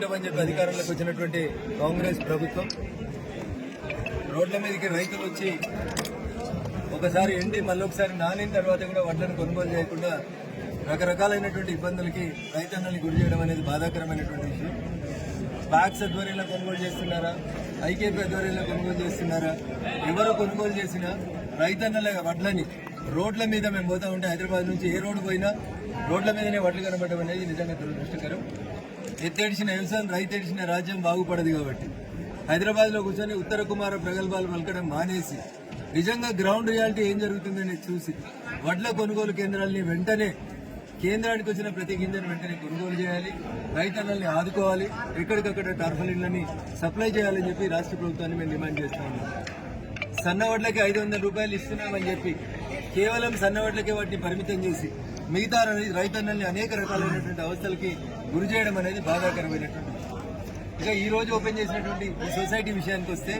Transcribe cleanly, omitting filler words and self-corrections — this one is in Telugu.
చేస్తామని చెప్పి అధికారంలోకి వచ్చినటువంటి కాంగ్రెస్ ప్రభుత్వం రోడ్ల మీదకి రైతులు వచ్చి ఒకసారి ఎండి మళ్ళొకసారి నానిన తర్వాత కూడా వడ్లను కొనుగోలు చేయకుండా రకరకాలైనటువంటి ఇబ్బందులకి రైతన్నల్ని గురి చేయడం అనేది బాధాకరమైనటువంటి విషయం. ప్యాక్స్ ఆధ్వర్యంలో కొనుగోలు చేస్తున్నారా, ఐకేపీ ఆధ్వర్యంలో కొనుగోలు చేస్తున్నారా, ఎవరు కొనుగోలు చేసినా రైతన్నల వడ్లని రోడ్ల మీద మేము పోతా ఉంటే హైదరాబాద్ నుంచి ఏ రోడ్డు పోయినా రోడ్ల మీదనే వడ్లు కనబడడం అనేది నిజంగా దురదృష్టకరం. ఎత్తేడిచిన వ్యవసాయం రైతేడిచిన రాజ్యం బాగుపడదు కాబట్టి హైదరాబాద్లో కూర్చొని ఉత్తర కుమార ప్రగల్భాలు పలకడం మానేసి నిజంగా గ్రౌండ్ రియాలిటీ ఏం జరుగుతుందని చూసి వడ్ల కొనుగోలు కేంద్రాలని వెంటనే కేంద్రానికి వచ్చిన ప్రతి గింజను వెంటనే కొనుగోలు చేయాలి, రైతన్నల్ని ఆదుకోవాలి, ఎక్కడికక్కడ టార్ఫలిన్లని సప్లై చేయాలని చెప్పి రాష్ట్ర ప్రభుత్వాన్ని మేము డిమాండ్ చేస్తా ఉన్నాం. సన్నవడ్లకి 500 రూపాయలు ఇస్తున్నామని చెప్పి కేవలం సన్నవడ్లకే వాటిని పరిమితం చేసి మిగతా రైతన్నల్ని అనేక రకాలైనటువంటి అవస్థలకి గురి చేయడం అనేది బాధాకరమైనటువంటి. ఇక ఈ రోజు ఓపెన్ చేసినటువంటి ఈ సొసైటీ విషయానికి వస్తే